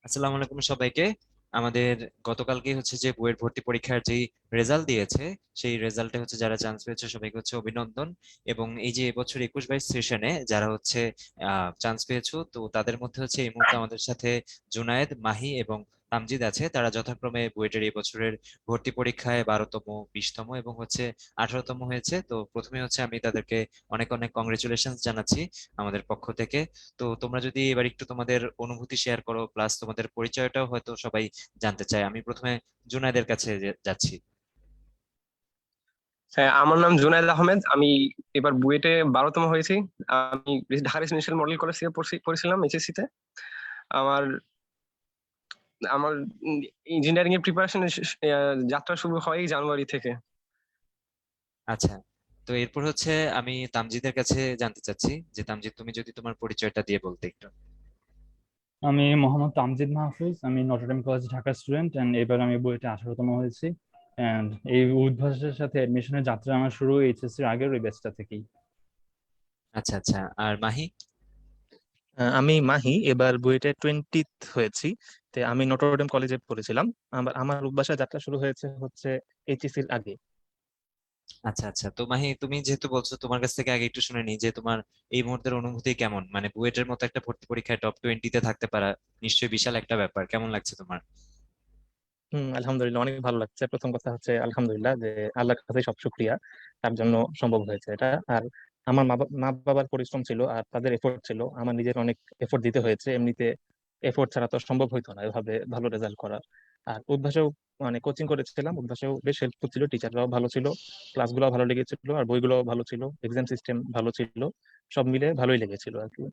আসসালামু আলাইকুম সবাইকে। আমাদের গতকালকে হচ্ছে যে বইয়ের ভর্তি পরীক্ষার যেই রেজাল্ট দিয়েছে, সেই রেজাল্টে হচ্ছে যারা চান্স পেয়েছে সবাইকে হচ্ছে অভিনন্দন। এবং এই যে এবছর 21-22 সেশনে যারা হচ্ছে চান্স পেয়েছো, তো তাদের মধ্যে হচ্ছে এই মুহূর্তে আমাদের সাথে জুনায়েদ, মাহি এবং তামজিদ আছে। তারা যথাক্রমে বুয়েটের এই বছরের ভর্তি পরীক্ষায় 12তম, 20তম এবং হচ্ছে 18তম হয়েছে। তো প্রথমে হচ্ছে আমি তাদেরকে অনেক অনেক কংগ্রেচুলেশন জানাচ্ছি আমাদের পক্ষ থেকে। তো তোমরা যদি এবার একটু তোমাদের অনুভূতি শেয়ার করো, প্লাস তোমাদের পরিচয়টাও হয়তো সবাই জানতে চায়। আমি প্রথমে জুনায়েদের কাছে যাচ্ছি। হ্যাঁ, আমার নাম জুনায়েদ আহমেদ। আমি এবার বুয়েটে 12তম হয়েছি। আমি ঢাকা রেসিডেন্সিয়াল মডেল কলেজ থেকে পড়ছিলাম এইচএসসি তে। আমার আমার ইঞ্জিনিয়ারিং এর প্রিপারেশন যাত্রা শুরু হয় জানুয়ারি থেকে। আচ্ছা, তো এরপর হচ্ছে আমি তামজিদের কাছে জানতে চাচ্ছি যে তামজিদ, তুমি যদি তোমার পরিচয়টা দিয়ে বলতে একটু। আমি মোহাম্মদ তামজিদ মাহফুজ। আমি Notre Dame college Dhaka student and এবার আমি বুয়েটে 18তম হয়েছি। এন্ড এই উদ্ভাসের সাথে এডমিশনের যাত্রা আমার শুরু এইচএসসির আগের ওই ব্যাচটা থেকেই। আচ্ছা আচ্ছা, আর মাহি? আমি মাহি, এবার বুয়েটে 20th হয়েছি। আমি নটরডেম কলেজে পড়েছিলাম। আমার উদ্ভাসা যাত্রা শুরু হচ্ছে এইচএসসির আগে। আচ্ছা আচ্ছা, তো মাহি তুমি যেহেতু বলছো, তোমার কাছ থেকে আগে একটু শুনে নি যে তোমার এই মুহূর্তের অনুভূতি কেমন। মানে বুয়েটের মতো একটা ভর্তি পরীক্ষায় টপ 20-তে থাকতে পারা নিশ্চয়ই বিশাল একটা ব্যাপার। কেমন লাগছে তোমার? আলহামদুলিল্লাহ, অনেক ভালো লাগছে। প্রথম কথা হচ্ছে আলহামদুলিল্লাহ যে আল্লাহর কাছে সব শুকরিয়া, তার জন্য সম্ভব হয়েছে এটা। আর আমার মা বাবার পরিশ্রম ছিল আর তাদের এফোর্ট ছিল, আমার নিজের অনেক এফোর্ট দিতে হয়েছে। এমনিতে এফোর্ট ছাড়া তো সম্ভব হইতো না এভাবে ভালো রেজাল্ট করা। আর উদ্ভাসেও মানে কোচিং করেছিলাম, উদ্ভাসেও বেশ হেল্পফুল ছিল, টিচাররাও ভালো ছিল, ক্লাসগুলো ভালো লেগেছিল, আর বইগুলো ভালো ছিল, এক্সাম সিস্টেম ভালো ছিল। সব মিলে ভালোই লেগেছিল আর কি।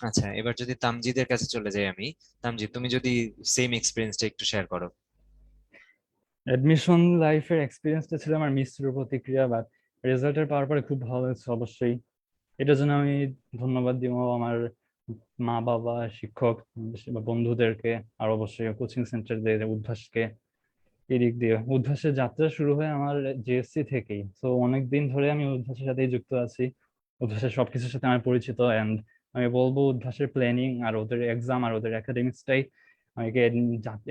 আচ্ছা, এবার যদি তামজিদের কাছে চলে যাই আমি। তামজিদ, তুমি যদি সেম এক্সপিরিয়েন্সটা একটু শেয়ার করো। এডমিশন লাইফের এক্সপিরিয়েন্সটা ছিল আমার মিশ্র প্রতিক্রিয়া, বাট রেজাল্টের পাওয়ার পরে খুব ভালো হয়েছে অবশ্যই। এটার জন্য আমি ধন্যবাদ দিব আমার মা বাবা, শিক্ষক বা বন্ধুদেরকে, আর অবশ্যই কোচিং সেন্টারদের, উদ্ভাসকে। এদিক দিয়ে উদ্ভাসের যাত্রা শুরু হয় আমার জেএসসি থেকেই, তো অনেকদিন ধরে আমি উদ্ভাসের সাথেই যুক্ত আছি। উদ্ভাসের সবকিছুর সাথে আমি পরিচিত এন্ড আমি বলবো উদ্ভাসের প্ল্যানিং আর ওদের এক্সাম আর ওদের একাডেমিক্সটাই আমাকে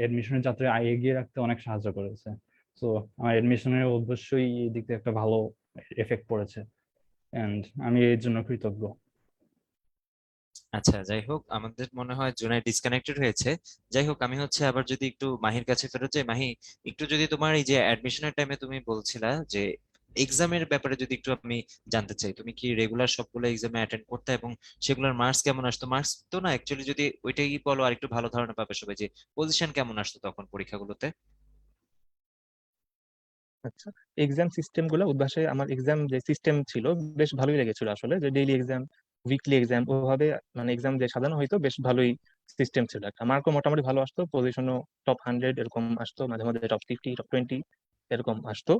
এডমিশনের যাত্রায় এগিয়ে রাখতে অনেক সাহায্য করেছে। তো আমার এডমিশনের অবশ্যই এই দিক থেকে একটা ভালো এফেক্ট পড়েছে এন্ড আমি এর জন্য কৃতজ্ঞ। আচ্ছা, যাই হোক, আমাদের মনে হয় জুনাই ডিসকানেক্টেড হয়েছে। যাই হোক, আমি হচ্ছে আবার যদি একটু মাহির কাছে ফেরত যাই। মাহি, একটু যদি তোমার এই যে অ্যাডমিশনের টাইমে তুমি বলছিলা যে এক্সামের ব্যাপারে যদি একটু আমি জানতে চাই, তুমি কি রেগুলার সবগুলো এক্সামে অ্যাটেন্ড করতে এবং সেগুলোর মার্কস কেমন আসতো? মার্কস তো না, অ্যাকচুয়ালি যদি ওইটাই বলো আর একটু ভালো ধারণা পাবে সবাই, যে পজিশন কেমন আসতো তখন পরীক্ষাগুলোতে। আচ্ছা, এক্সাম সিস্টেম গুলো উদ্ভাসে আমার এক্সাম যে সিস্টেম ছিল বেশ ভালোই লেগেছিল আসলে, যে ডেইলি এক্সাম, উইকলি এক্সাম, ওভাবে মানে এক্সাম যে সাজানো হয়তো বেশ ভালোই সিস্টেম ছিল। একটা মার্কও মোটামুটি ভালো আসতো, পজিশনও টপ 100 এরকম আসতো, মাঝে মাঝে টপ 50, টপ 20 এরকম আসতো।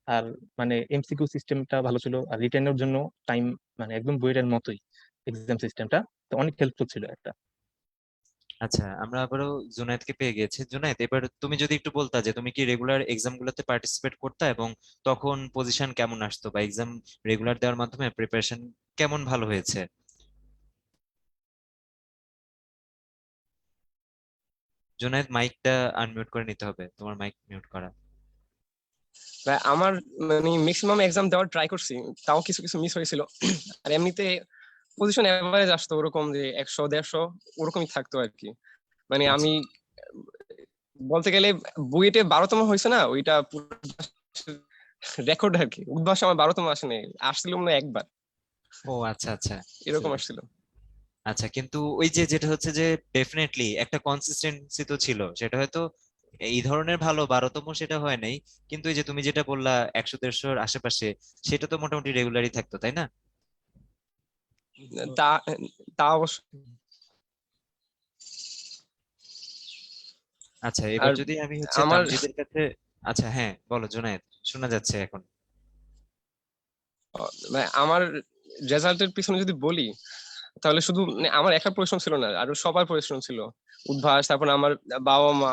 আর মানে এমসিকিউ সিস্টেমটা ভালো ছিল, আর রিটেনের জন্য টাইম মানে একদম বইয়ের মতোই এক্সাম সিস্টেমটা। তো অনেক হেল্পফুল ছিল একটা। আচ্ছা, আমরা আবারও জুনায়েদকে পেয়ে গেছি। জুনায়েদ, এবার তুমি যদি একটু বলতা যে তুমি কি রেগুলার এক্সাম গুলোতে পার্টিসিপেট করতা এবং তখন পজিশন কেমন আসতো, বা এক্সাম রেগুলার দেওয়ার মাধ্যমে প্রিপারেশন কেমন ভালো হয়েছে? জুনায়েদ, মাইকটা আনমিউট করে নিতে হবে, তোমার মাইক মিউট করা। আমার মানে ম্যাক্সিমাম এক্সাম দেওয়ার ট্রাই করছি, তাও কিছু কিছু মিস হয়েছিল। আর এমনিতে পজিশন এভারেজ আসতো ওরকম, যে 100 150 ওরকমই থাকতো আর কি। মানে আচ্ছা আমি বলতে গেলে বুয়েটে 12তম হয়েছে না, ওইটা রেকর্ড আর কি। উদ্ভাস আমার 12তম আসেনি, আসছিল মনে হয় একবার, ও আচ্ছা আচ্ছা, বুঝতে এরকম পারছি। আসছিল। আচ্ছা, কিন্তু ওই যে যেটা হচ্ছে যে ডেফিনেটলি একটা কনসিস্টেন্সি তো ছিল, সেটা হয়তো এই ধরনের ভালো 12তম সেটা হয় নাই, কিন্তু এই যে তুমি যেটা বললা 100 150-র আশেপাশে, সেটা তো মোটামুটি রেগুলারই থাকতো, তাই না? তা তা অবশ্য। আচ্ছা, এবার আর যদি আমি হচ্ছে আমার তামজিদের কাছে। আচ্ছা হ্যাঁ, বলো জুনায়েদ, শোনা যাচ্ছে এখন। মানে আমার রেজাল্টের পিছনে যদি বলি, তাহলে শুধু মানে আমার একার পরিশ্রম ছিল না, আরো সবার পরিশ্রম ছিল। উদ্ভাস, তারপর আমার বাবা মা,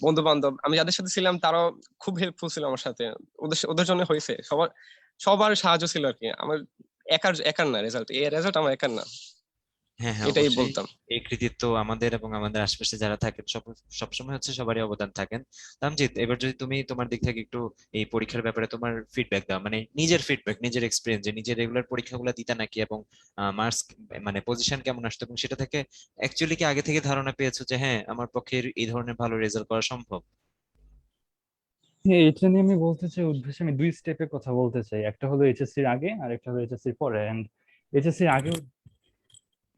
বন্ধু বান্ধব, আমি যাদের সাথে ছিলাম তারাও খুব হেল্পফুল ছিল আমার সাথে। ওদের ওদের জন্য হয়েছে, সবার সবার সাহায্য ছিল আর কি। আমার একার একার না রেজাল্ট, এই রেজাল্ট আমার একার না। হ্যাঁ হ্যাঁ, এটাই অবশ্যই। বলতাম। এই কৃতিত্ব আমাদের এবং আমাদের আশেপাশে যারা থাকেন সবসময় হচ্ছে সবারই অবদান থাকেন। তামজিৎ, এবার যদি তুমি তোমার দিক থেকে একটু এই পরীক্ষার ব্যাপারে তোমার ফিডব্যাক দাও, মানে নিজের ফিডব্যাক, নিজের এক্সপিরিয়েন্স, যে নিজের রেগুলার পরীক্ষাগুলো দিতে নাকি, এবং মার্কস মানে পজিশন কেমন আসতো, এবং সেটা থেকে অ্যাকচুয়ালি কি আগে থেকে ধারণা পেয়েছো যে হ্যাঁ আমার পক্ষে এই ধরনের ভালো রেজাল্ট করা সম্ভব? হ্যাঁ, এটা নিয়ে আমি বলতে চাই উদ্দেশ্যে আমি দুই স্টেপের কথা বলতে চাই। একটা হলো এইচএসসির আগে আর একটা হলো এইচএসসির পরে। এন্ড এইচএসসির আগে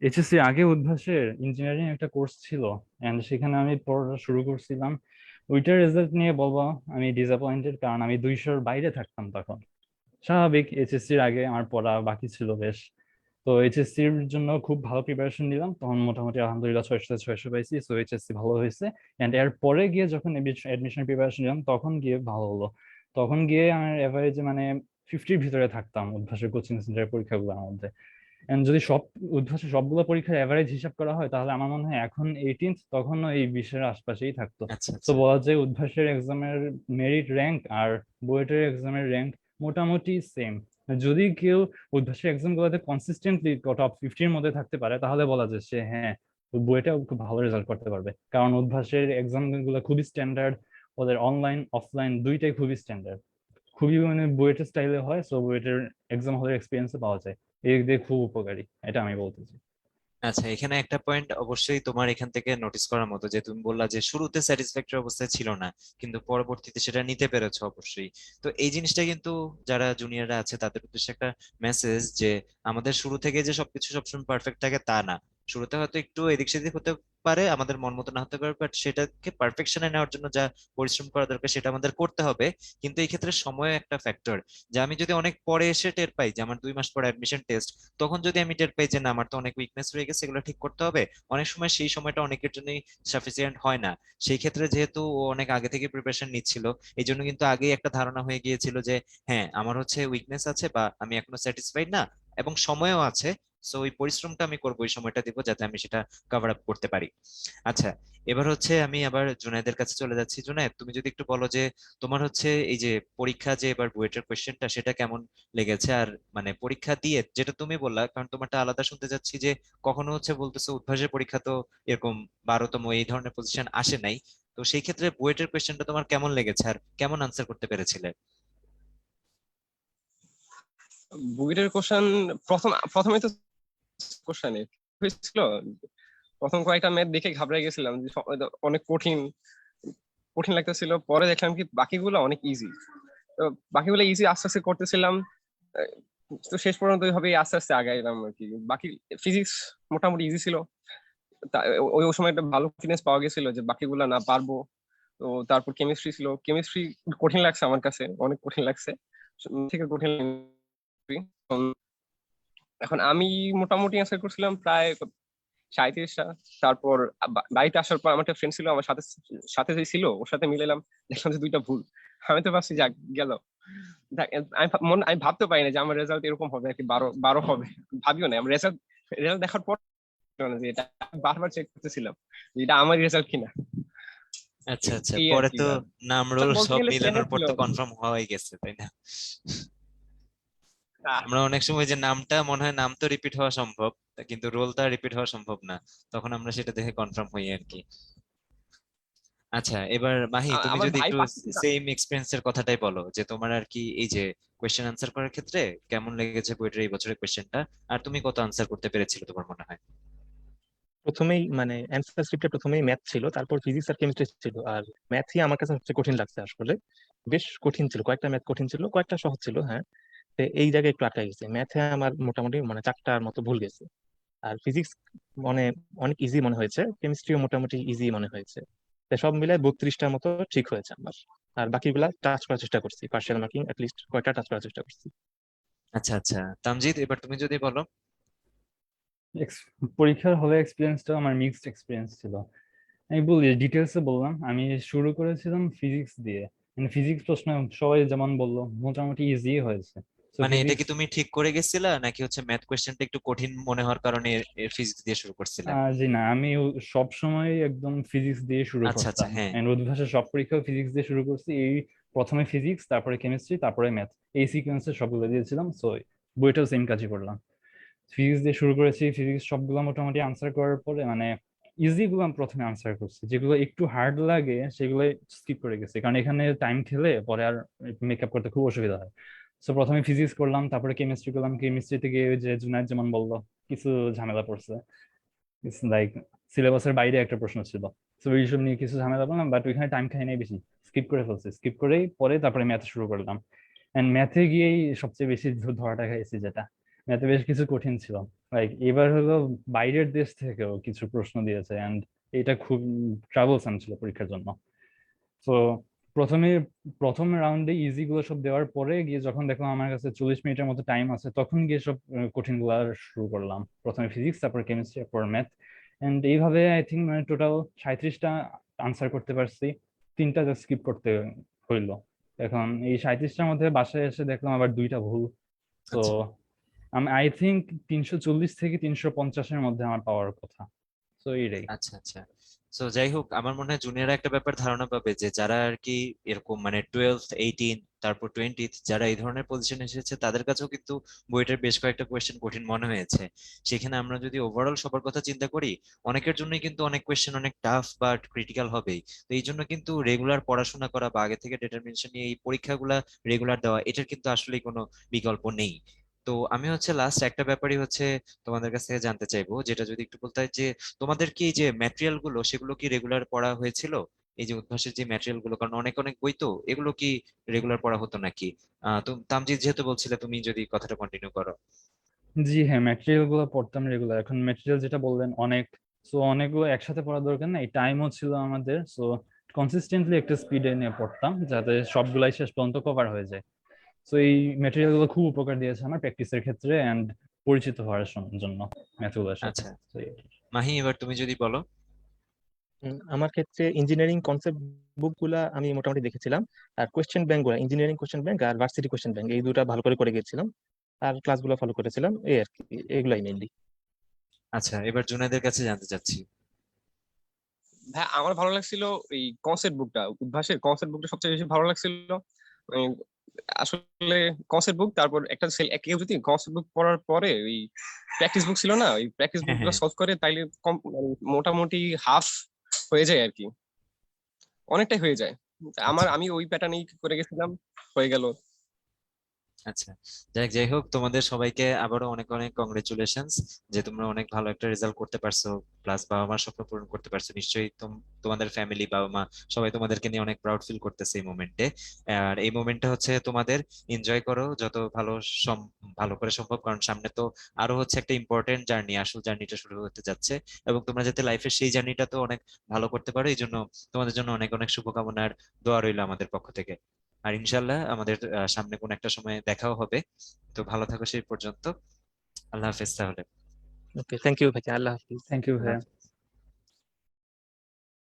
এইচএসসির আগে উদ্ভাসের ইঞ্জিনিয়ারিং একটা কোর্স ছিল, এন্ড সেখানে আমি পড়া শুরু করছিলাম। ওইটার রেজাল্ট নিয়ে বলবো আমি ডিসঅ্যাপয়েন্টেড, কারণ আমি 200-র বাইরে থাকতাম তখন। স্বাভাবিক, এইচএসসির আগে আমার পড়া বাকি ছিল বেশ। তো এইচএসসির জন্য খুব ভালো প্রিপারেশন নিলাম, তখন মোটামুটি আলহামদুলিল্লাহ 600 পাইছি, সো এইচএসসি ভালো হয়েছে। এন্ড এর পরে গিয়ে যখন অ্যাডমিশন প্রিপারেশন নিলাম তখন গিয়ে ভালো হলো। তখন গিয়ে আমার এভারেজে মানে 50-র ভিতরে থাকতাম উদ্ভাসের কোচিং সেন্টারের পরীক্ষাগুলোর মধ্যে। এন্ড যদি উদ্ভাসের সবগুলো পরীক্ষার এভারেজ হিসাব করা হয় তাহলে আমার মনে হয় এখন 18th, তখনও এই 20-এর আশপাশেই থাকতো। আচ্ছা তো আচ্ছা। বলা যায় উদ্ভাসের এক্সামের মেরিট র্যাঙ্ক আর বুয়েটের এক্সামের র্যাঙ্ক মোটামুটি সেম। যদি কেউ উদ্ভাসের এক্সাম গুলোতে কনসিস্টেন্টলি টপ 50-র মধ্যে থাকতে পারে তাহলে বলা যায় সে হ্যাঁ বুয়েটেও খুব ভালো রেজাল্ট করতে পারবে, কারণ উদ্ভাসের এক্সাম গুলো খুবই স্ট্যান্ডার্ড, ওদের অনলাইন অফলাইন দুইটাই খুবই স্ট্যান্ডার্ড, খুবই মানে বুয়েটের স্টাইলে হয়, সো বুয়েটের এক্সাম হলের এক্সপিরিয়েন্স পাওয়া যায়। এই দিক দিয়ে খুব উপকারী, এটা আমি বলতে চাই। আচ্ছা, এখানে একটা পয়েন্ট অবশ্যই তোমার এখান থেকে নোটিস করার মতো, যে তুমি বললা যে শুরুতে স্যাটিসফ্যাক্টরি অবস্থায় ছিল না, কিন্তু পরবর্তীতে সেটা নিতে পেরেছো অবশ্যই। তো এই জিনিসটা কিন্তু যারা জুনিয়ররা আছে তাদের উদ্দেশ্যে একটা মেসেজ, যে আমাদের শুরু থেকে যে সবকিছু সবসময় পারফেক্ট থাকে তা না। শুরুতে হয়তো একটু এদিক সেদিক হতে পারে, আমাদের মন মতো না হতে পারে, বাট সেটাকে পারফেকশনে নেওয়ার জন্য যা পরিশ্রম করা দরকার সেটা আমাদের করতে হবে। কিন্তু এই ক্ষেত্রে সময় একটা ফ্যাক্টর, যে আমি যদি অনেক পরে এসে টের পাই, যে আমার 2 মাস পরে অ্যাডমিশন টেস্ট, তখন যদি আমি টের পাই যে না আমার তো অনেক উইকনেস রয়ে গেছে, এগুলো ঠিক করতে হবে, অনেক সময় সেই সময়টা অনেকের জন্যই সাফিসিয়েন্ট হয় না। সেই ক্ষেত্রে যেহেতু ও অনেক আগে থেকে প্রিপারেশন নিচ্ছিল, এই জন্য কিন্তু আগেই একটা ধারণা হয়ে গিয়েছিল যে হ্যাঁ আমার হচ্ছে উইকনেস আছে, বা আমি এখনো স্যাটিসফাইড না, এবং সময়ও আছে। সো ওই পরিশ্রমটা আমি করবো, ওই সময়টা দিব যাতে আমি সেটা কভার আপ করতে পারি। আচ্ছা, এবার হচ্ছে আমি আবার জুনায়েদের কাছে চলে যাচ্ছি। জুনায়েদ, তুমি যদি একটু বলো যে তোমার হচ্ছে এই যে পরীক্ষা, যে এবার বুয়েটের কোশ্চেনটা, সেটা কেমন লেগেছে? আর মানে পরীক্ষা দিয়ে যেটা তুমি বললা, কারণ তোমারটা আলাদা শুনতে যাচ্ছি, যে কখনো হচ্ছে বলতেছো উদ্ভাসের পরীক্ষা তো এরকম 12তম এই ধরনের পজিশন আসে নাই, তো সেই ক্ষেত্রে বুয়েটের কোয়েশ্চেনটা তোমার কেমন লেগেছে আর কেমন আনসার করতে পেরেছিলে? বুয়েটের কোশ্চেন প্রথমে তো কোশ্চেন হয়েছিল, প্রথম কয়েকটা ম্যাথ দেখে ঘাবড়ে গেছিলাম যে অনেক কঠিন কঠিন লাগতেছিল। পরে দেখলাম কি বাকিগুলো অনেক ইজি। তো বাকিগুলো ইজি আস্তে আস্তে করতেছিলাম। আহ, তো শেষ পর্যন্ত ওইভাবে আস্তে আস্তে আগাইলাম আর কি। বাকি ফিজিক্স মোটামুটি ইজি ছিল। ওই ওই সময় একটা ভালো কনফিডেন্স পাওয়া গেছিল যে বাকিগুলো না পারবো। তো তারপর কেমিস্ট্রি ছিল, কেমিস্ট্রি কঠিন লাগছে আমার কাছে, অনেক কঠিন লাগছে, থেকে কঠিন chemistry। এখন আমি মোটামুটি অ্যান্সার করছিলাম প্রায় 37টা। তারপর বাড়িতে আসার পর আমার একটা ফ্রেন্ড ছিল আমার সাথে, সাথে যে ছিল ওর সাথে মিলালাম, দেখলাম যে দুইটা ভুল। আমি তো ভাবছি যাক গেল। আমি ভাবতে পারি না যে আমার রেজাল্ট এরকম হবে আর কি, 12 হবে। ভাবিও না, আমার রেজাল্ট রেজাল্ট দেখার পর যে এটা বারবার চেক করতেছিলাম যে এটা আমার রেজাল্ট কিনা। আচ্ছা আচ্ছা, এই আর পরে কি। তো নাম রোল বলতে সব গেলে মিলানোর টেনে পর ছিল। তো কনফার্ম হওয়াই গেছে, তাই না? আহ, আমরা অনেক সময় যে নামটা মনে হয় নাম তো রিপিট হওয়া সম্ভব, কিন্তু রোলটা রিপিট হওয়া সম্ভব না, তখন আমরা সেটা দেখে কনফার্ম হই আর কি। আচ্ছা, এবার মাহি, তুমি আমার যদি ভাই একটু পাচ্ছে। সেম এক্সপিরিয়েন্স এর কথাটাই বলো, যে তোমার আর কি এই যে কোয়েশ্চেন আনসার করার ক্ষেত্রে কেমন লেগেছে বুয়েটের এই বছরের কোয়েশ্চেনটা, আর তুমি কত আনসার করতে পেরেছিলে তোমার মনে হয়? প্রথমেই মানে অ্যান্সার স্ক্রিপ্টে প্রথমেই ম্যাথ ছিল, তারপর ফিজিক্স আর কেমিস্ট্রি ছিল। আর ম্যাথই আমার কাছে সবচেয়ে কঠিন লাগছে আসলে। বেশ কঠিন ছিল, কয়েকটা ম্যাথ কঠিন ছিল, কয়েকটা সহজ ছিল, হ্যাঁ। তো এই জায়গায় একটু আটকে গেছে, ম্যাথে আমার মোটামুটি মানে 4টার মতো ভুল গেছে। আর ফিজিক্স মানে অনেক ইজি মনে হয়েছে, কেমিস্ট্রিও মোটামুটি ইজি মনে হয়েছে। তো সব মিলে 32টার মতো ঠিক হয়েছে আমার। আর বাকিগুলা টাচ করার চেষ্টা করছি, পার্সিয়াল মার্কিং লিস্ট কয়টা টাচ করার চেষ্টা করছি। আচ্ছা আচ্ছা, তামজিদ, এবার তুমি যদি বলো। পরীক্ষার হলে এক্সপিরিয়েন্সটা আমার মিক্সড এক্সপিরিয়েন্স ছিল। আমি বলি ডিটেলসে বললাম, আমি শুরু করেছিলাম ফিজিক্স দিয়ে। মানে ফিজিক্স প্রশ্ন সবাই যেমন বললো মোটামুটি ইজি হয়েছে। তো মানে এটা ফিজিক্স, কি তুমি ঠিক করে গেছিলা, নাকি হচ্ছে ম্যাথ কোয়েশ্চেনটা একটু কঠিন মনে হওয়ার কারণে ফিজিক্স দিয়ে শুরু করছিলা? জি না, আমি সব সময় একদম ফিজিক্স দিয়ে শুরু আচ্ছা আচ্ছা, করতাম। হ্যাঁ। এন্ড উদ্ভাসের সব পরীক্ষাও ফিজিক্স দিয়ে শুরু করছি। এই প্রথমে ফিজিক্স, তারপরে কেমিস্ট্রি, তারপরে ম্যাথ, এই সিকোয়েন্সে সবগুলো দিয়েছিলাম। সো বইটাও সেম কাজই করলাম। ফিজিক্স দিয়ে শুরু করেছি, ফিজিক্স সবগুলো মোটামুটি আনসার করার পরে মানে ইজি গুলো আমি প্রথমে আনসার করছি, যেগুলো একটু হার্ড লাগে সেগুলো স্কিপ করে গেছি, কারণ এখানে টাইম খেলে পরে আর মেকআপ করতে খুব অসুবিধা হয়। তো প্রথমে ফিজিক্স করলাম, তারপরে কেমিস্ট্রি করলাম। কেমিস্ট্রিতে গিয়ে ওই যে জুনায়েদ যেমন বললো কিছু ঝামেলা পড়ছে, লাইক সিলেবাসের বাইরে একটা প্রশ্ন ছিল, তো এইসব নিয়ে কিছু ঝামেলা বললাম, বাট ওইখানে টাইম খাই নাই বেশি, স্কিপ করে ফেলছি। স্কিপ করেই পরে তারপরে ম্যাথ শুরু করলাম, এন্ড ম্যাথে গিয়েই সবচেয়ে বেশি ধরাটা খাইছি, যেটা ম্যাথে বেশ কিছু কঠিন ছিল। লাইক এবার হলো বাইরের দেশ থেকেও কিছু প্রশ্ন দিয়েছে, এন্ড এটা খুব ট্রাবলসাম ছিল পরীক্ষার জন্য। তো প্রথমে প্রথম রাউন্ডে ইজি গুলো সব দেওয়ার পরে গিয়ে যখন দেখলাম আমার কাছে 40 মিনিটের মতো টাইম আছে, তখন গিয়ে সব কঠিন গুলো শুরু করলাম। প্রথমে ফিজিক্স, তারপর কেমিস্ট্রি, তারপর ম্যাথ, এন্ড এইভাবে আই থিঙ্ক মানে টোটাল 37টা আনসার করতে পারছি, 3টা স্কিপ করতে হইলো। এখন এই 37টার মধ্যে বাসায় এসে দেখলাম আবার 2টা ভুল। তো আচ্ছা আমি আই থিঙ্ক 340 থেকে 350-এর মধ্যে আমার পাওয়ার কথা। তো এইটাই। আচ্ছা আচ্ছা। সো যাই হোক, আমার মনে হয় জুনিয়ররা একটা ব্যাপার ধারণা পাবে যে যারা আর কি এরকম মানে 12 18 তারপর 20 যারা এই ধরনের পজিশনে এসেছে তাদের কাছেও কিন্তু বইটার বেশ কয়েকটা কোয়েশ্চেন কঠিন মনে হয়েছে। সেখানে আমরা যদি ওভারঅল সবার কথা চিন্তা করি, অনেকের জন্যই কিন্তু অনেক কোয়েশ্চেন অনেক টাফ বা ক্রিটিক্যাল হবেই। তো এই জন্য কিন্তু রেগুলার পড়াশোনা করা বা আগে থেকে ডিটারমিনেশন নিয়ে এই পরীক্ষাগুলা রেগুলার দেওয়া, এটার কিন্তু আসলেই কোনো বিকল্প নেই। তো আমি হচ্ছে লাস্ট একটা ব্যাপারই হচ্ছে তোমাদের কাছ থেকে জানতে চাইবো, যেটা যদি একটু বলতে হয় যে তোমাদের কি এই যে ম্যাটেরিয়াল গুলো সেগুলো কি রেগুলার পড়া হয়েছিল? এই যে উদ্ভাসের যে ম্যাটেরিয়াল গুলো, কারণ অনেক অনেক বই তো, এগুলো কি রেগুলার পড়া হতো নাকি? তো তামজিৎ যেহেতু বলছিলে, তুমি যদি কথাটা কন্টিনিউ করো। জি হ্যাঁ, ম্যাটেরিয়াল গুলো পড়তাম রেগুলার। এখন ম্যাটেরিয়াল যেটা বললেন অনেক, সো অনেকগুলো একসাথে পড়ার দরকার নাই, টাইমও ছিল আমাদের, সো কনসিস্টেন্টলি একটা স্পিডে নিয়ে পড়তাম যাতে সবগুলাই শেষ পর্যন্ত কভার হয়ে যায়। সো এই ম্যাটেরিয়াল গুলো খুব উপকার দিয়েছে আমার প্র্যাকটিসের ক্ষেত্রে এন্ড পরিচিত হওয়ার জন্য ম্যাথগুলোর সাথে। আচ্ছা, তো মাহি এবার তুমি যদি বলো। আমার ক্ষেত্রে ইঞ্জিনিয়ারিং কনসেপ্ট বুক গুলা আমি মোটামুটি দেখেছিলাম, আর কোয়েশ্চেন ব্যাংক গুলা, ইঞ্জিনিয়ারিং কোয়েশ্চেন ব্যাংক আর ভার্সিটি কোয়েশ্চেন ব্যাংক, এই দুটা ভালো করে করে গেছিলাম, আর ক্লাসগুলো ফলো করেছিলাম, এই আর কি, এগুলাই মেইনলি। আচ্ছা, এবার জুনাইদের কাছে জানতে চাচ্ছি। হ্যাঁ, আমার ভালো লাগছিল এই কনসেপ্ট বুকটা, উদ্ভাসের কনসেপ্ট বুকটা সবচেয়ে বেশি ভালো লাগছিল। মানে আসলে কনসেপ্ট বুক, তারপর একটা কেউ যদি কনসেপ্ট বুক পড়ার পরে ওই প্র্যাকটিস বুক ছিল না, ওই প্র্যাকটিস বুক হ্যাঁ গুলো হ্যাঁ। সলভ করে, তাইলে মানে মোটামুটি হাফ হয়ে যায় আর কি, অনেকটাই হয়ে যায়। আচ্ছা আমি ওই প্যাটার্নেই করে গেছিলাম, হয়ে গেল। আচ্ছা। যাই হোক, তোমাদের সবাইকে আবারও অনেক অনেক কংগ্রেচুলেশনস যে তোমরা অনেক ভালো একটা রেজাল্ট করতে পারছো, প্লাস বাবা মার স্বপ্ন পূরণ করতে পারছো। নিশ্চয়ই তোমাদের ফ্যামিলি, বাবা মা সবাই তোমাদেরকে নিয়ে অনেক প্রাউড ফিল করতেছে এই মোমেন্টে। আর এই মোমেন্টটা হচ্ছে তোমাদের এনজয় করো যত ভালো করে সম্ভব, কারণ সামনে তো আরো হচ্ছে একটা ইম্পর্টেন্ট জার্নি, আসল জার্নিটা শুরু হতে যাচ্ছে। এবং তোমরা যাতে লাইফের সেই জার্নিটা তো অনেক ভালো করতে পারো, এই জন্য তোমাদের জন্য অনেক অনেক শুভকামনার দোয়া রইলো আমাদের পক্ষ থেকে। আর ইনশাল্লাহ আমাদের সামনে কোন একটা সময় দেখাও হবে। তো ভালো থাকো সেই পর্যন্ত। আল্লাহ হাফেজ তাহলে। ওকে, থ্যাংক ইউ ভাই, আল্লাহ হাফিজ। থ্যাংক ইউ আল্লাহ ভাইয়া। হাফেজ।